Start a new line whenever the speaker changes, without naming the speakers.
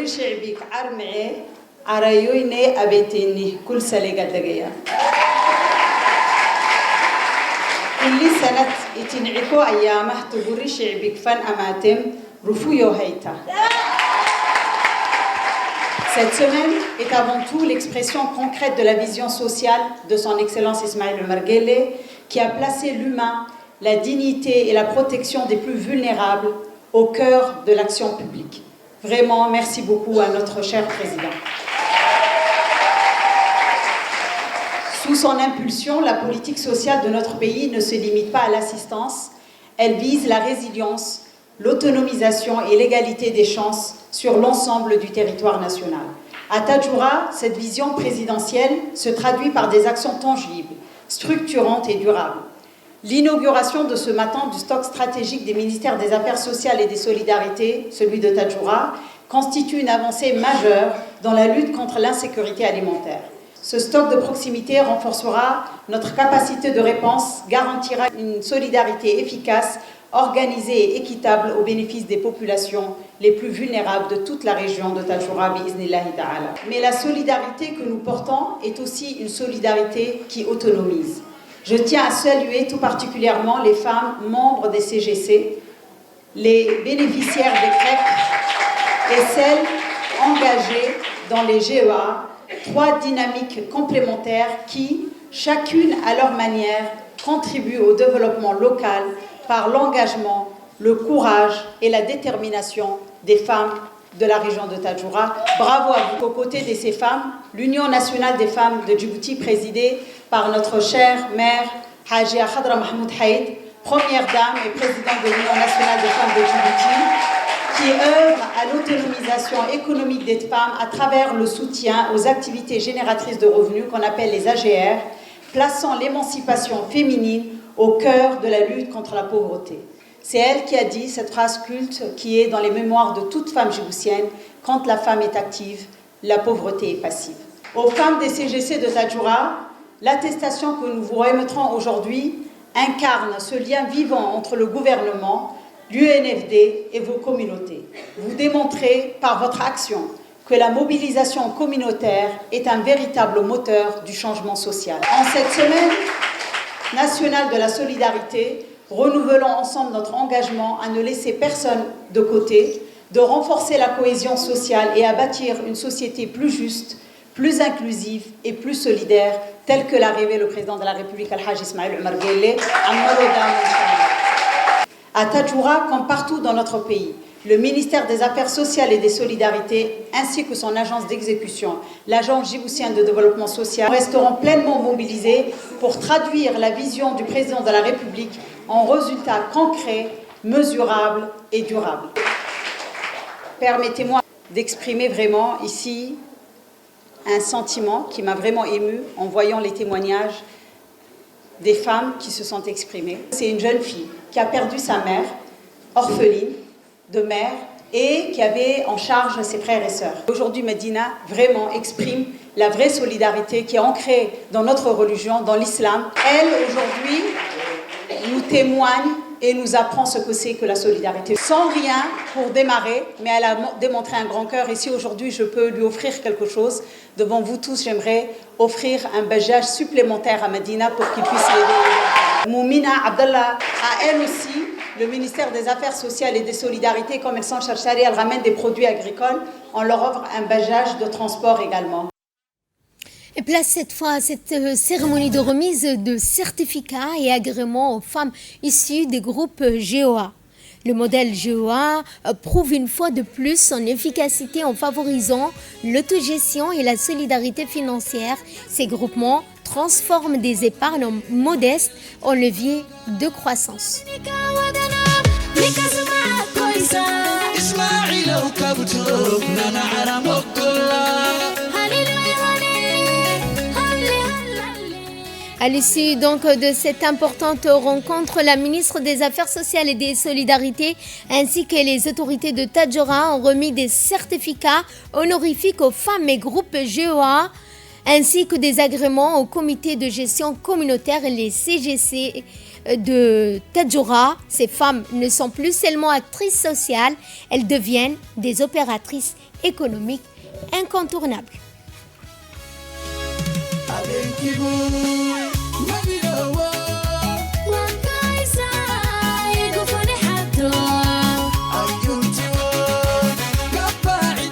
تقولي شعبك عرمعي عرايويني أبيتيني كل سلة قدقيا كل سنة يتنعكو أيامه تقولي شعبك فن أماتم رفويو هيتا. Cette semaine est avant tout l'expression concrète de la vision sociale de son Excellence Ismaïl Omar Guelleh, qui a placé l'humain, la dignité et la protection des plus vulnérables au cœur de l'action publique. Vraiment, merci beaucoup à notre cher président. Sous son impulsion, la politique sociale de notre pays ne se limite pas à l'assistance, elle vise la résilience, l'autonomisation et l'égalité des chances sur l'ensemble du territoire national. À Tadjoura, cette vision présidentielle se traduit par des actions tangibles, structurantes et durables. L'inauguration de ce matin du stock stratégique des ministères des Affaires sociales et des Solidarités, celui de Tadjoura, constitue une avancée majeure dans la lutte contre l'insécurité alimentaire. Ce stock de proximité renforcera notre capacité de réponse, garantira une solidarité efficace, organisée et équitable au bénéfice des populations les plus vulnérables de toute la région de Tadjoura, bi'iznillahi ta'ala. Mais la solidarité que nous portons est aussi une solidarité qui autonomise. Je tiens à saluer tout particulièrement les femmes membres des CGC, les bénéficiaires des CREC et celles engagées dans les GEA, trois dynamiques complémentaires qui, chacune à leur manière, contribuent au développement local par l'engagement, le courage et la détermination des femmes de la région de Tadjoura. Bravo à vous. Aux côtés de ces femmes, l'Union nationale des femmes de Djibouti, présidée par notre chère mère Hajia Khadra Mahmoud Haïd, première dame et présidente de l'Union nationale des femmes de Djibouti, qui œuvre à l'autonomisation économique des femmes à travers le soutien aux activités génératrices de revenus qu'on appelle les AGR, plaçant l'émancipation féminine au cœur de la lutte contre la pauvreté. C'est elle qui a dit cette phrase culte qui est dans les mémoires de toute femme djiboutienne: quand la femme est active, la pauvreté est passive. Aux femmes des CGC de Tadjoura, l'attestation que nous vous remettrons aujourd'hui incarne ce lien vivant entre le gouvernement, l'UNFD et vos communautés. Vous démontrez par votre action que la mobilisation communautaire est un véritable moteur du changement social. En cette semaine nationale de la solidarité, renouvelons ensemble notre engagement à ne laisser personne de côté, de renforcer la cohésion sociale et à bâtir une société plus juste, plus inclusive et plus solidaire, telle que l'a rêvé le président de la République, Al-Hajj Ismaïl Omar Guelleh, à Tadjoura, comme partout dans notre pays, le ministère des Affaires sociales et des Solidarités, ainsi que son agence d'exécution, l'Agence djiboutienne de développement social, resteront pleinement mobilisés pour traduire la vision du président de la République en résultats concrets, mesurables et durables. Permettez-moi d'exprimer vraiment ici un sentiment qui m'a vraiment émue en voyant les témoignages des femmes qui se sont exprimées. C'est une jeune fille qui a perdu sa mère, orpheline de mère, et qui avait en charge ses frères et sœurs. Aujourd'hui, Medina vraiment exprime la vraie solidarité qui est ancrée dans notre religion, dans l'islam. Elle, aujourd'hui, nous témoigne et nous apprend ce que c'est que la solidarité. Sans rien pour démarrer, mais elle a démontré un grand cœur. Et si aujourd'hui je peux lui offrir quelque chose, devant vous tous, j'aimerais offrir un bagage supplémentaire à Medina pour qu'il puisse l'aider. Moumina Abdallah, à elle aussi, le ministère des Affaires sociales et des Solidarités, comme elles sont cherchées, elles ramènent des produits agricoles, on leur offre un bagage de transport également.
Et place cette fois à cette cérémonie de remise de certificats et agréments aux femmes issues des groupes GEA. Le modèle GEA prouve une fois de plus son efficacité en favorisant l'autogestion et la solidarité financière. Ces groupements transforment des épargnes modestes en levier de croissance. À l'issue donc de cette importante rencontre, la ministre des Affaires sociales et des Solidarités ainsi que les autorités de Tadjoura ont remis des certificats honorifiques aux femmes et groupes GEA ainsi que des agréments au comité de gestion communautaire, les CGC de Tadjoura. Ces femmes ne sont plus seulement actrices sociales, elles deviennent des opératrices économique incontournable.
Avec